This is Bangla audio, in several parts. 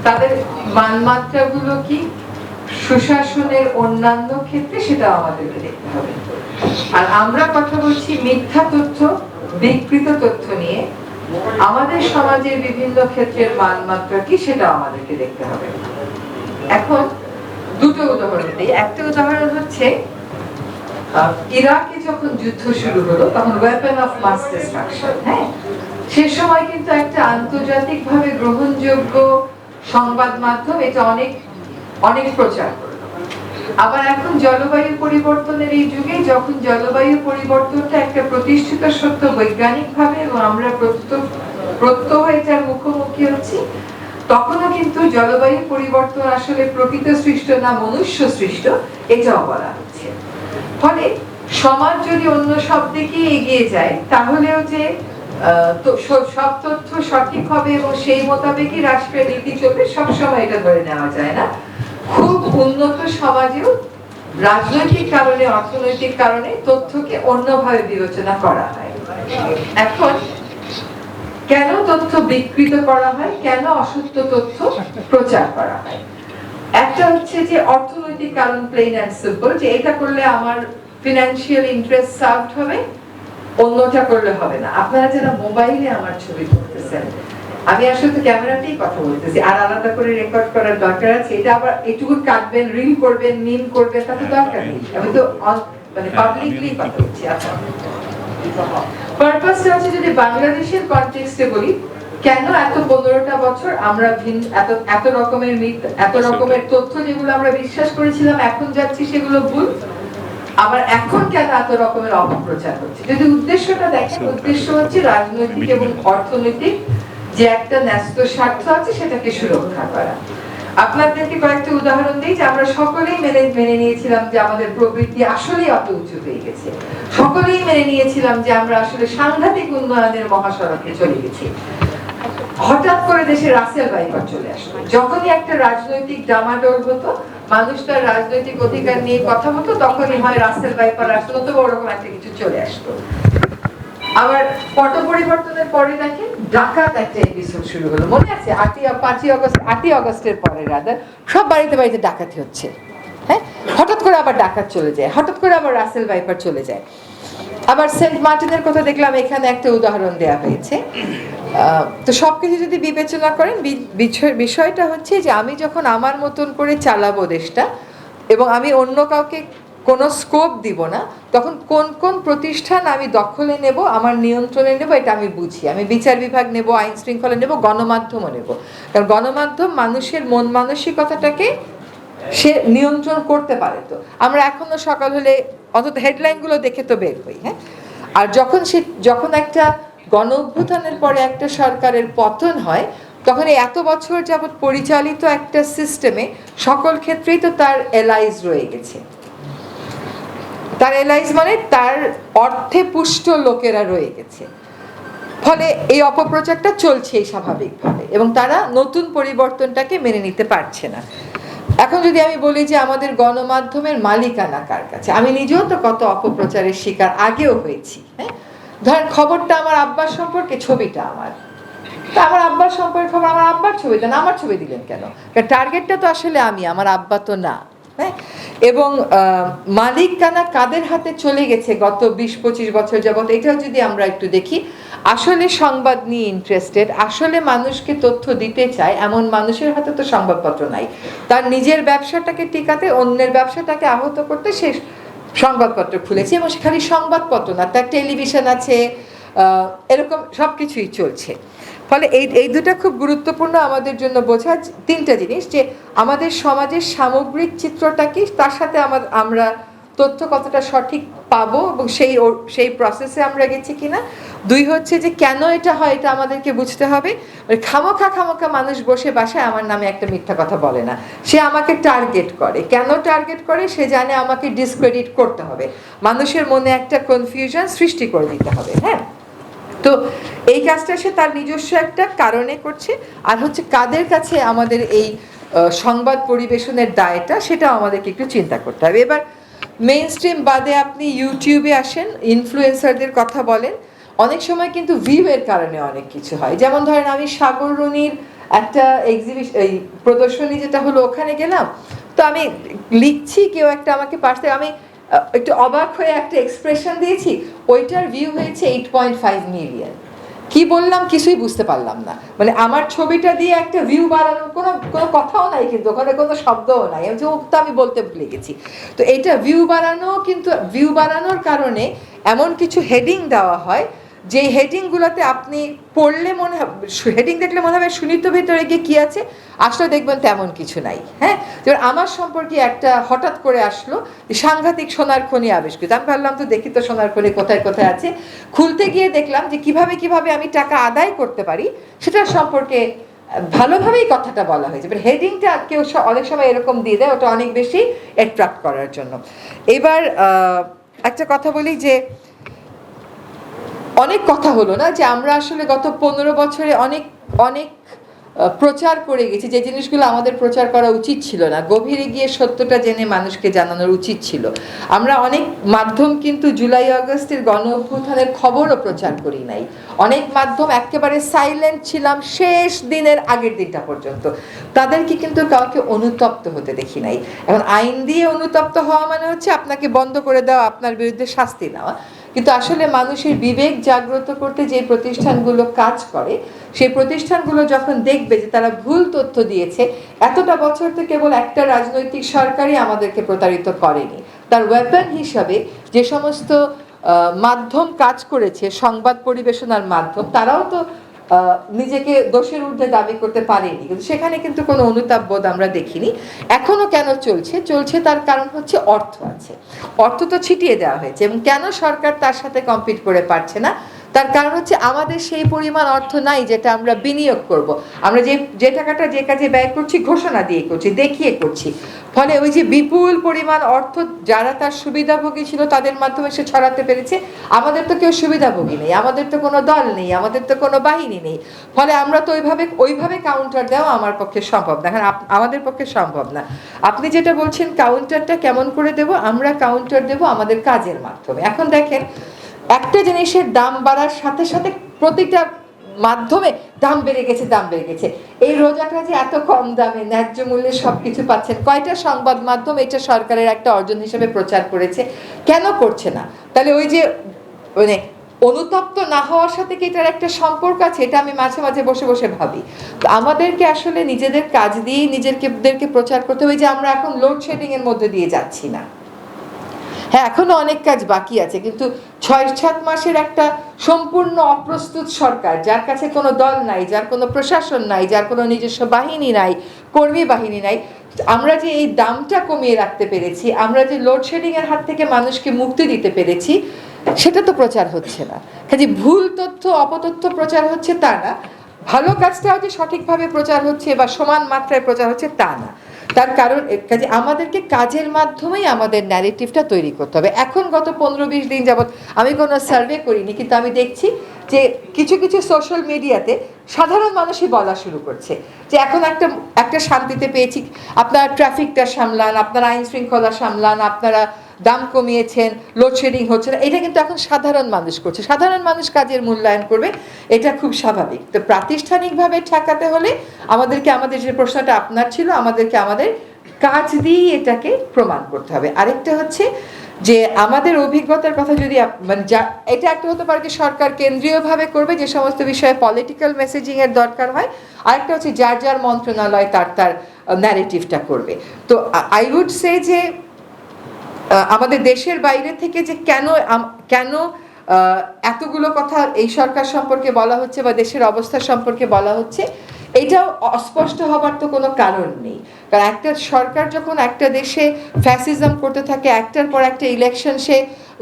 তাদের মানমাত্রাগুলো কি, সুশাসনের অন্যান্য ক্ষেত্রে, সেটা আমাদেরকে দেখতে হবে। আর আমরা কথা বলছি মিথ্যা তথ্য, বিকৃত তথ্য নিয়ে। আমাদের সমাজের বিভিন্ন ক্ষেত্রের মানমাত্রা কি, সেটা আমাদেরকে দেখতে হবে। এখন দুটো উদাহরণ দিই। একটা উদাহরণ হচ্ছে ইরাকে যখন যুদ্ধ শুরু হলো তখন ওয়েপন অফ মাস ডিস্ট্রাকশন, হ্যাঁ, সে সময় কিন্তু একটা আন্তর্জাতিকভাবে গ্রহণযোগ্য সংবাদ মাধ্যম এটা অনেক অনেক প্রচার করলো। আবার এখন জলবায়ু পরিবর্তনের এই যুগে যখন জলবায়ু পরিবর্তনটা একটা প্রতিষ্ঠিত সত্য বৈজ্ঞানিকভাবে এবং আমরা প্রত্যহ এটার মুখোমুখি হচ্ছি, তখনও কিন্তু জলবায়ু পরিবর্তন আসলে প্রকৃত সৃষ্ট না মনুষ্য সৃষ্ট, এটাও বলা হচ্ছে। ফলে সমাজ যদি অন্য সব দিকে এগিয়ে যায় তাহলেও যে সব তথ্য সঠিক হবে এবং সেই মোতাবেকই রাষ্ট্রের নীতি চলবে সবসময় এটা ধরে নেওয়া যায় না। খুব উন্নত সমাজেও রাজনৈতিক কারণে, অর্থনৈতিক কারণে তথ্যকে অন্যভাবে বিবেচনা করা হয়। এখন কেন তথ্য বিকৃত করা হয়, কেন অসত্য তথ্য প্রচার করা হয়? একটা হচ্ছে যে অর্থনৈতিক কারণ, প্লেন এন্ড সিম্পল, যে এটা করলে আমার ফিনান্সিয়াল ইন্টারেস্ট সার্ভড হবে, অন্যটা করলে হবে না। আপনারা যারা মোবাইলে আমার ছবি তুলতেছেন, আমি আসলে তো ক্যামেরাতেই কথা বলতেছি, আর আলাদা করে রেকর্ড করার দরকার আছে? এটা আবার একটু কাটবেন, রিল করবেন, মিম করবেন, তা তো দরকার নেই। আমি তো মানে পাবলিকলি কথা বলছি। আচ্ছা, পারপাসটা হচ্ছে যদি বাংলাদেশের কনটেক্সটে বলি, কেন এত 15টা বছর আমরা এত রকমের মিথ, এত রকমের তথ্য যেগুলো আমরা বিশ্বাস করেছিলাম এখন যাচ্ছি সেগুলো ভুল, আবার এখন কেন এত রকমের অপপ্রচার হচ্ছে? যদি উদ্দেশ্যটা দেখেন, উদ্দেশ্য হচ্ছে রাজনৈতিক এবং অর্থনৈতিক যে একটা ন্যস্ত স্বার্থ আছে সেটাকে সুরক্ষা করা। আপনাদেরকে কয়েকটা উদাহরণ দিই যে আমরা সকলেই মেনে নিয়েছিলাম যে আমাদের প্রবৃদ্ধি আসলেই অত উঁচু হয়ে গেছে, সকলেই মেনে নিয়েছিলাম যে আমরা আসলে সাংঘাতিক উন্নয়নের মহাসড়কে চলে গেছি। হঠাৎ করে দেশে রাসেল ভাইপার চলে আসলো। যখনই একটা রাজনৈতিক ডামাডোল হতো, মানুষ তার রাজনৈতিক অধিকার নিয়ে কথা বলতো, তখনই হয় রাসেল ভাইপার আসলো, তো ওরকম একটা কিছু চলে আসতো। আবার পট পরিবর্তনের পরে দেখেন ডাকাত একটা এপিসোড শুরু হলো, মনে আছে? 8ই আগস্টের পরে রাদার সব বাড়িতে বাড়িতে ডাকাতি হচ্ছে, হ্যাঁ, হঠাৎ করে আবার ডাকাত চলে যায়, হঠাৎ করে আবার রাসেল ভাইপার চলে যায়। আবার সেন্ট মার্টিনের কথা দেখলাম, এখানে একটা উদাহরণ দেয়া হয়েছে। তো সবকিছু যদি বিবেচনা করেন, বিষয়টা হচ্ছে যে আমি যখন আমার মতন করে চালাবো দেশটা এবং আমি অন্য কাউকে কোনো স্কোপ দিব না, তখন কোন কোন প্রতিষ্ঠান আমি দখলে নেব, আমার নিয়ন্ত্রণে নেব, এটা আমি বুঝি। আমি বিচার বিভাগ নেব, আইন শৃঙ্খলা নেব, গণমাধ্যমও নেব। কারণ গণমাধ্যম মানুষের মন মানসিকতাটাকে সে নিয়ন্ত্রণ করতে পারে। তো আমরা এখনো সকাল হলে অন্তত হেডলাইনগুলো দেখে তো বের হই, হ্যাঁ। আর যখন একটা গণ অভ্যুত্থানের পরে একটা সরকারের পতন হয়, তখন এত বছর যাবৎ পরিচালিত একটা সিস্টেমে সকল ক্ষেত্রেই তো তার এলাইজ রয়ে গেছে। তার এলাইজ মানে তার অর্থে পুষ্ট লোকেরা রয়ে গেছে। ফলে এই অপপ্রচারটা চলছেই স্বাভাবিকভাবে এবং তারা নতুন পরিবর্তনটাকে মেনে নিতে পারছে না। এখন যদি আমি বলি যে আমাদের গণমাধ্যমের মালিকানা কার কাছে, আমি নিজেও তো কত অপপ্রচারের শিকার আগেও হয়েছি, হ্যাঁ। ধরেন খবরটা আমার আব্বার সম্পর্কে, ছবিটা আমার, তা আমার আব্বার সম্পর্কে খবর, আমার আব্বার ছবি দেন, আমার ছবি দিলেন কেন? কারণ টার্গেটটা তো আসলে আমি, আমার আব্বা তো না, হ্যাঁ। এবং মালিকানা কাদের হাতে চলে গেছে গত 20-25 বছর যাবত, এটাও যদি আমরা একটু দেখি, আসলে সংবাদ নিয়ে ইন্টারেস্টেড, আসলে মানুষকে তথ্য দিতে চায় এমন মানুষের হাতে তো সংবাদপত্র নাই। তার নিজের ব্যবসাটাকে টিকাতে, অন্যের ব্যবসাটাকে আহত করতে সে সংবাদপত্র খুলেছে, এবং সে খালি সংবাদপত্র না, তার টেলিভিশন আছে, এরকম সব কিছুই চলছে। ফলে এই দুটা খুব গুরুত্বপূর্ণ আমাদের জন্য বোঝা, তিনটা জিনিস, যে আমাদের সমাজের সামগ্রিক চিত্রটা কি, তার সাথে আমরা তথ্য কতটা সঠিক পাবো এবং সেই প্রসেসে আমরা গেছি কিনা। দুই হচ্ছে যে কেন এটা হয়, এটা আমাদেরকে বুঝতে হবে। খামোখা মানুষ বসে বাসায় আমার নামে একটা মিথ্যা কথা বলে না, সে আমাকে টার্গেট করে। কেন টার্গেট করে? সে জানে আমাকে ডিসক্রেডিট করতে হবে, মানুষের মনে একটা কনফিউশন সৃষ্টি করে দিতে হবে, হ্যাঁ। তো এই কাজটা সে তার নিজস্ব একটা কারণে করছে। আর হচ্ছে কাদের কাছে আমাদের এই সংবাদ পরিবেশনের দায়টা, সেটাও আমাদেরকে একটু চিন্তা করতে হবে। এবার মেইন স্ট্রিম বাদে আপনি ইউটিউবে আসেন, ইনফ্লুয়েন্সারদের কথা বলেন, অনেক সময় কিন্তু ভিউয়ের কারণে অনেক কিছু হয়। যেমন ধরেন আমি সাগর রুনির একটা এক্সিবিশন, এই প্রদর্শনী যেটা হলো, ওখানে গেলাম, তো আমি লিখছি, কেউ একটা আমাকে পাশ থেকে, আমি একটু অবাক হয়ে একটা এক্সপ্রেশন দিয়েছি, ওইটার ভিউ হয়েছে 8.5 মিলিয়ন। কি বললাম কিছুই বুঝতে পারলাম না, মানে আমার ছবিটা দিয়ে একটা ভিউ বাড়ানোর কোনো কোনো কথাও নাই, কিন্তু ওখানে কোনো শব্দও নাই, আমি তো আমি বলতে ভুলে গেছি। তো এইটা ভিউ বাড়ানো, কিন্তু ভিউ বাড়ানোর কারণে এমন কিছু হেডিং দেওয়া হয়, যে হেডিংগুলোতে আপনি পড়লে মনে হবে, হেডিং দেখলে মনে হবে সুনিত ভেতরে গিয়ে কী আছে, আসলে দেখবেন তেমন কিছু নাই। হ্যাঁ, যেমন আমার সম্পর্কে একটা হঠাৎ করে আসলো, সাংঘাতিক সোনার খনি আবিষ্কৃত, আমি ভাবলাম তো দেখি তো সোনার খনি কোথায় কোথায় আছে, খুলতে গিয়ে দেখলাম যে কিভাবে কিভাবে আমি টাকা আদায় করতে পারি সেটার সম্পর্কে ভালোভাবেই কথাটা বলা হয়েছে। বাট হেডিংটা কেউ অনেক সময় এরকম দিয়ে দেয়, ওটা অনেক বেশি অ্যাট্রাক্ট করার জন্য। এবার একটা কথা বলি, যে অনেক কথা হলো না, যে আমরা আসলে গত 15 বছরে অনেক অনেক প্রচার করে গেছি, যে জিনিসগুলো আমাদের প্রচার করা উচিত ছিল না, গভীরে গিয়ে সত্যটা জেনে মানুষকে জানানোর উচিত ছিল। আমরা অনেক মাধ্যম কিন্তু জুলাই আগস্টের গণ অভ্যুত্থানের খবরও প্রচার করি নাই, অনেক মাধ্যম একেবারে সাইলেন্ট ছিলাম শেষ দিনের আগের দিনটা পর্যন্ত, তাদেরকে কিন্তু কাউকে অনুতপ্ত হতে দেখি নাই। এখন আইন দিয়ে অনুতপ্ত হওয়া মানে হচ্ছে আপনাকে বন্ধ করে দেওয়া, আপনার বিরুদ্ধে শাস্তি নেওয়া, কিন্তু আসলে মানুষের বিবেক জাগ্রত করতে যে প্রতিষ্ঠানগুলো কাজ করে, সেই প্রতিষ্ঠানগুলো যখন দেখবে যে তারা ভুল তথ্য দিয়েছে, এতটা বছর তো কেবল একটা রাজনৈতিক সরকারই আমাদেরকে প্রতারিত করেনি, তার ওয়েপন হিসাবে যে সমস্ত মাধ্যম কাজ করেছে, সংবাদ পরিবেশনার মাধ্যম, তারাও তো নিজেকে দোষের ঊর্ধ্বে দাবি করতে পারেনি, কিন্তু সেখানে কিন্তু কোনো অনুতাপ বোধ আমরা দেখিনি। এখনো কেন চলছে তার কারণ হচ্ছে অর্থ আছে, অর্থ তো ছিটিয়ে দেওয়া হয়েছে, এবং কেন সরকার তার সাথে কম্পিট করে পারছে না, তার কারণ হচ্ছে আমাদের সেই পরিমাণ অর্থ নাই যেটা আমরা বিনিয়োগ করব। আমরা যে টাকাটা যে কাজে ব্যয় করছি ঘোষণা দিয়ে করছি, দেখিয়ে করছি, ফলে ওই যে বিপুল পরিমাণ অর্থ যারা তার সুবিধাভোগী ছিল তাদের মাধ্যমে সে ছড়াতে পেরেছে, আমাদের তো কেউ সুবিধাভোগী নেই, আমাদের তো কোনো দল নেই, আমাদের তো কোনো বাহিনী নেই, ফলে আমরা তো ওইভাবে কাউন্টার দেওয়া আমার পক্ষে সম্ভব না, আমাদের পক্ষে সম্ভব না। আপনি যেটা বলছেন কাউন্টারটা কেমন করে দেব, আমরা কাউন্টার দেব আমাদের কাজের মাধ্যমে। এখন দেখেন, একটা জিনিসের দাম বাড়ার সাথে সাথে প্রতিটা মাধ্যমে দাম বেড়ে গেছে, এই রোজাটা যে এত কম দামে ন্যায্য মূল্যে সবকিছু পাচ্ছেন, কয়টা সংবাদ মাধ্যম এটা সরকারের একটা অর্জন হিসেবে প্রচার করেছে, কেন করছে না? তাহলে ওই যে মানে অনুতপ্ত না হওয়ার সাথে কি এটার একটা সম্পর্ক আছে, এটা আমি মাঝে মাঝে বসে বসে ভাবি। তো আমাদেরকে আসলে নিজেদের কাজ দিয়েই নিজেদেরকে প্রচার করতে হবে, যে আমরা এখন লোডশেডিং এর মধ্যে দিয়ে যাচ্ছি না। হ্যাঁ, এখনো অনেক কাজ বাকি আছে, কিন্তু 6-7 মাসের একটা সম্পূর্ণ অপ্রস্তুত সরকার, যার কাছে কোনো দল নাই, যার কোনো প্রশাসন নাই, যার কোনো নিজস্ব বাহিনী নাই, কর্মী বাহিনী নাই, আমরা যে এই দামটা কমিয়ে রাখতে পেরেছি, আমরা যে লোডশেডিং এর হাত থেকে মানুষকে মুক্তি দিতে পেরেছি, সেটা তো প্রচার হচ্ছে না। কাজে ভুল তথ্য অপতথ্য প্রচার হচ্ছে তা না, ভালো কাজটাও যে সঠিকভাবে প্রচার হচ্ছে বা সমান মাত্রায় প্রচার হচ্ছে তা না। তার কারণ কাজে আমাদেরকে কাজের মাধ্যমেই আমাদের ন্যারেটিভটা তৈরি করতে হবে। এখন গত 15-20 দিন যাবৎ আমি কোনো সার্ভে করিনি, কিন্তু আমি দেখছি যে কিছু কিছু সোশ্যাল মিডিয়াতে সাধারণ মানুষই বলা শুরু করছে যে এখন একটা শান্তিতে পেয়েছি, আপনারা ট্রাফিকটা সামলান, আপনারা আইন শৃঙ্খলা সামলান, আপনারা দাম কমিয়েছেন, লোডশেডিং হচ্ছে না, এটা কিন্তু এখন সাধারণ মানুষ করছে, সাধারণ মানুষ কাজের মূল্যায়ন করবে, এটা খুব স্বাভাবিক। তো প্রাতিষ্ঠানিকভাবে ঠেকাতে হলে আমাদেরকে, আমাদের যে প্রশ্নটা আপনার ছিল, আমাদেরকে আমাদের কাজ দিয়েই এটাকে প্রমাণ করতে হবে। আরেকটা হচ্ছে যে আমাদের অভিজ্ঞতার কথা যদি মানে এটা একটা হতে পারে যে সরকার কেন্দ্রীয়ভাবে করবে যে সমস্ত বিষয়ে পলিটিক্যাল মেসেজিং এর দরকার হয়, আরেকটা হচ্ছে যার যার মন্ত্রণালয় তার ন্যারেটিভটা করবে। তো আই উড সে যে আমাদের দেশের বাইরে থেকে যে কেন এতগুলো কথা এই সরকার সম্পর্কে বলা হচ্ছে বা দেশের অবস্থা সম্পর্কে বলা হচ্ছে, এটাও অস্পষ্ট হবার তো কোনো কারণ নেই। কারণ একটা সরকার যখন একটা দেশে ফ্যাসিজম করতে থাকে, একটার পর একটা ইলেকশন সে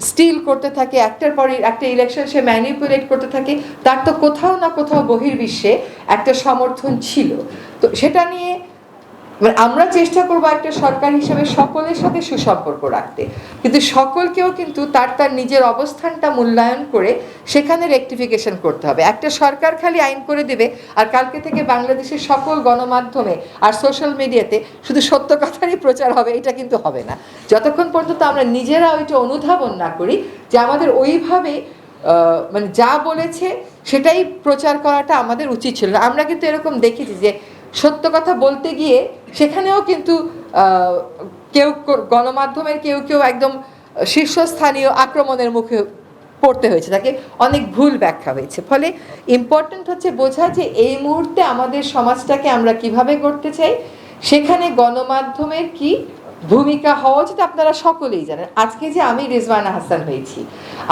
স্টিল করতে থাকে, একটার পর একটা ইলেকশন সে ম্যানিপুলেট করতে থাকে, তার তো কোথাও না কোথাও বহির্বিশ্বে একটা সমর্থন ছিল। তো সেটা নিয়ে আমরা চেষ্টা করবো একটা সরকার হিসেবে সকলের সাথে সুসম্পর্ক রাখতে, কিন্তু সকলকেও কিন্তু তার নিজের অবস্থানটা মূল্যায়ন করে সেখানে রেকটিফিকেশন করতে হবে। একটা সরকার খালি আইন করে দেবে আর কালকে থেকে বাংলাদেশের সকল গণমাধ্যমে আর সোশ্যাল মিডিয়াতে শুধু সত্য কথারই প্রচার হবে, এটা কিন্তু হবে না যতক্ষণ পর্যন্ত আমরা নিজেরা ওইটা অনুধাবন না করি যে আমাদের ওইভাবে মানে যা বলেছে সেটাই প্রচার করাটা আমাদের উচিত ছিল না। আমরা কিন্তু এরকম দেখেছি যে সত্য কথা বলতে গিয়ে সেখানেও কিন্তু কেউ গণমাধ্যমের কেউ কেউ একদম শীর্ষস্থানীয় আক্রমণের মুখে পড়তে হয়েছে, তাকে অনেক ভুল ব্যাখ্যা হয়েছে। ফলে ইম্পর্টেন্ট হচ্ছে বোঝা যে এই মুহূর্তে আমাদের সমাজটাকে আমরা কিভাবে গড়তে চাই, সেখানে গণমাধ্যমের কি ভূমিকা হওয়া উচিত আপনারা সকলেই জানেন। আজকে যে আমি রিজওয়ানা হাসান হয়েছি,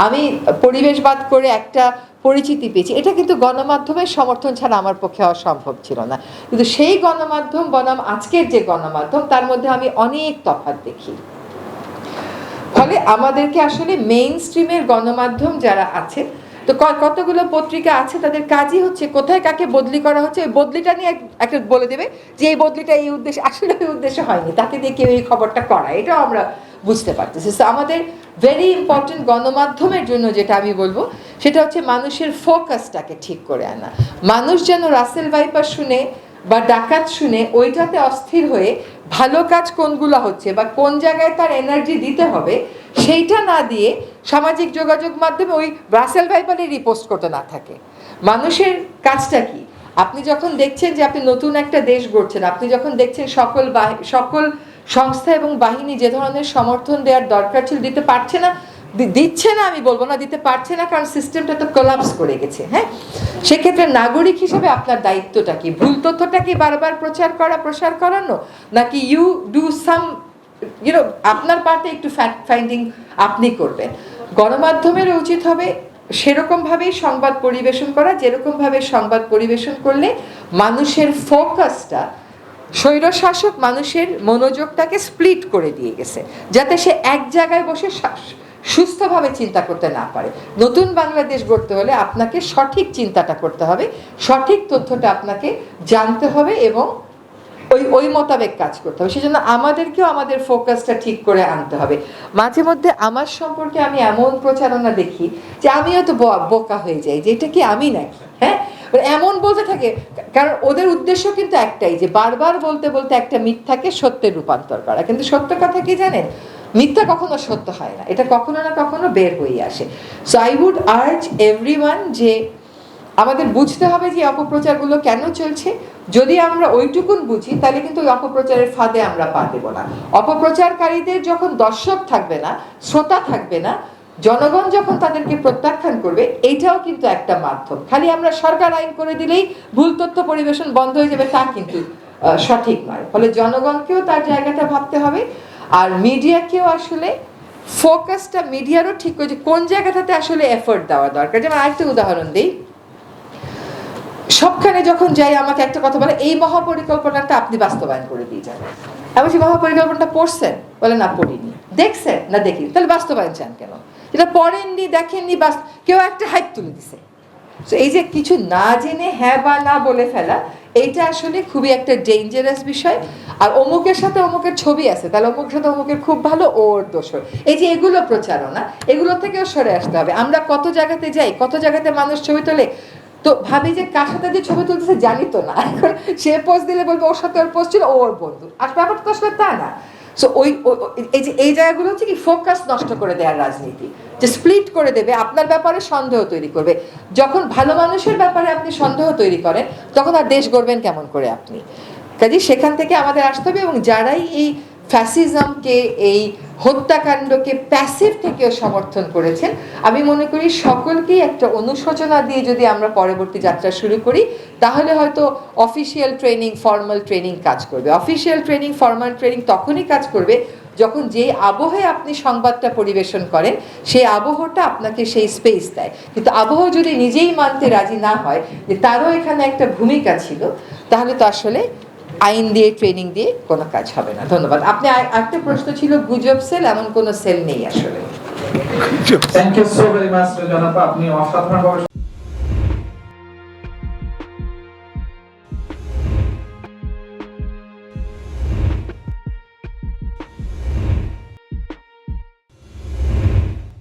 আমি পরিবেশবাদ করে একটা পরিচিতি পেয়েছি, এটা কিন্তু গণমাধ্যমের সমর্থন ছাড়া আমার পক্ষে হওয়া সম্ভব ছিল না। কিন্তু সেই গণমাধ্যম বনাম আজকের যে গণমাধ্যম, তার মধ্যে আমি অনেক তফাৎ দেখি। ফলে আমাদেরকে আসলে মেইন স্ট্রিমের গণমাধ্যম যারা আছে, তো কতগুলো পত্রিকা আছে তাদের কাজই হচ্ছে কোথায় কাকে বদলি করা হচ্ছে ওই বদলিটা নিয়ে একটা বলে দেবে যে এই বদলিটা এই উদ্দেশ্যে, আসলে ওই উদ্দেশ্যে হয়নি, তাকে দিয়ে কেউ এই খবরটা করা, এটাও আমরা বুঝতে পারতেছি। তো আমাদের ভেরি ইম্পর্টেন্ট গণমাধ্যমের জন্য যেটা আমি বলবো সেটা হচ্ছে মানুষের ফোকাসটাকে ঠিক করে আনা। মানুষ যেন রাসেল ভাইপার শুনে বা ডাকাত শুনে ওইটাতে অস্থির হয়ে ভালো কাজ কোনগুলো হচ্ছে বা কোন জায়গায় তার এনার্জি দিতে হবে সেইটা না দিয়ে সামাজিক যোগাযোগ মাধ্যমে ওই রাসেল ভাইপারে রিপোস্ট করতে না থাকে। মানুষের কাজটা কি? আপনি যখন দেখছেন যে আপনি নতুন একটা দেশ গড়ছেন, আপনি যখন দেখছেন সকল সংস্থা এবং বাহিনী যে ধরনের সমর্থন দেওয়ার দরকার ছিল দিতে পারছে না, দিচ্ছে না আমি বলবো না, দিতে পারছে না, কারণ সিস্টেমটা তো কোলাপস করে গেছে। হ্যাঁ, সেক্ষেত্রে নাগরিক হিসেবে আপনার দায়িত্বটা কি? ভুল তথ্যটা কি বারবার প্রসার করানো, নাকি ইউ ডু সাম আপনার পার্টে একটু ফ্যাক্ট ফাইন্ডিং আপনি করবেন। গণমাধ্যমের উচিত হবে সেরকমভাবেই সংবাদ পরিবেশন করা যেরকমভাবে সংবাদ পরিবেশন করলে মানুষের ফোকাসটা, স্বৈরশাসক মানুষের মনোযোগটাকে স্প্লিট করে দিয়ে গেছে, যাতে সে এক জায়গায় বসে সুস্থভাবে চিন্তা করতে না পারে। নতুন বাংলাদেশ গড়তে হলে আপনাকে সঠিক চিন্তাটা করতে হবে, সঠিক তথ্যটা আপনাকে জানতে হবে এবং ওই মোতাবেক কাজ করতে হবে। সেজন্য আমাদেরকেও আমাদের ফোকাসটা ঠিক করে আনতে হবে। মাঝে মধ্যে আমার সম্পর্কে আমি এমন প্রচারণা দেখি যে আমিও তো বোকা হয়ে যাই যে এটা কি আমি নাকি, হ্যাঁ, এমন বলতে থাকে। কারণ ওদের উদ্দেশ্য কিন্তু একটাই, যে বারবার বলতে বলতে একটা মিথ্যাকে সত্যের রূপান্তর করা। কিন্তু সত্য কথা কি জানেন, মিথ্যা কখনো সত্য হয় না, এটা কখনো না কখনো বের হয়ে আসে। So I would urge everyone যে আমাদের বুঝতে হবে যে অপপ্রচারগুলো কেন চলছে। যদি আমরা ওইটুকুন বুঝি তাহলে কিন্তু ওই অপপ্রচারের ফাঁদে আমরা পা দেব না। অপপ্রচারকারীদের যখন দর্শক থাকবে না, শ্রোতা থাকবে না, জনগণ যখন তাদেরকে প্রত্যাখ্যান করবে, এইটাও কিন্তু একটা মাধ্যম। খালি আমরা সরকার আইন করে দিলেই ভুল তথ্য পরিবেশন বন্ধ হয়ে যাবে তা কিন্তু সঠিক নয়। ফলে জনগণকেও তার জায়গাটা ভাবতে হবে, আর মিডিয়াকেও আসলে ফোকাসটা মিডিয়ারও ঠিক করে যে কোন জায়গাটাতে আসলে এফোর্ট দেওয়া দরকার। যেমন আরেকটা উদাহরণ দিই, সবখানে যখন যাই আমাকে একটা কথা বলে এই মহাপরিকল্পনাটা আপনি বাস্তবায়ন করে দিয়ে যাবেন। আমি সেই মহাপরিকল্পনাটা পড়ছেন? বলে না পড়িনি। দেখছেন? না দেখিনি। তাহলে বাস্তবায়ন চান কেন? যেটা পড়েননি, দেখেননি, কেউ একটা হাইপ তুলে দিছে। তো এই যে কিছু না জেনে হ্যাঁ বা না বলে ফেলা, এইটা আসলে খুবই একটা ডেঞ্জারাস বিষয়। আর অমুকের সাথে অমুকের ছবি আছে, তাহলে অমুকের সাথে অমুকের খুব ভালো, ওর দোষর। এই যে এগুলো প্রচারণা, এগুলো থেকেও সরে আসতে হবে। আমরা কত জায়গাতে যাই, কত জায়গাতে মানুষ ছবি তোলে, তো ভাবি যে কার সাথে যে ছবি তুলতেছে জানি তো না, এখন সে পোস্ট দিলে বলবে ওর সাথে ওর পোস্ট ছিল, ওর বন্ধু। আর ব্যাপারটা তো আসলে তা না। সো এই জায়গাগুলো হচ্ছে কি ফোকাস নষ্ট করে দেওয়ার রাজনীতি, যে স্প্লিট করে দেবে, আপনার ব্যাপারে সন্দেহ তৈরি করবে। যখন ভালো মানুষের ব্যাপারে আপনি সন্দেহ তৈরি করেন তখন আর দেশ গড়বেন কেমন করে আপনি? কাজে সেখান থেকে আমাদের আসতে হবে। এবং যারাই এই ফ্যাসিজমকে, এই হত্যাকাণ্ডকে প্যাসিভ থেকেও সমর্থন করেছেন, আমি মনে করি সকলকেই একটা অনুশোচনা দিয়ে যদি আমরা পরবর্তী যাত্রা শুরু করি, তাহলে হয়তো অফিসিয়াল ট্রেনিং, ফর্মাল ট্রেনিং কাজ করবে। অফিসিয়াল ট্রেনিং, ফর্মাল ট্রেনিং তখনই কাজ করবে যখন যে আবহে আপনি সংবাদটা পরিবেশন করেন সেই আবহটা আপনাকে সেই স্পেস দেয়। কিন্তু আবহ যদি নিজেই মানতে রাজি না হয় যে তারও এখানে একটা ভূমিকা ছিল, তাহলে তো আসলে আইন দিয়ে, ট্রেনিং দিয়ে কোনো কাজ হবে না। ধন্যবাদ। আপনি একটা প্রশ্ন ছিল গুজব সেল, এমন কোনো সেল নেই আসলে। Thank you so very much জনাব, আপনি অসাধারণভাবে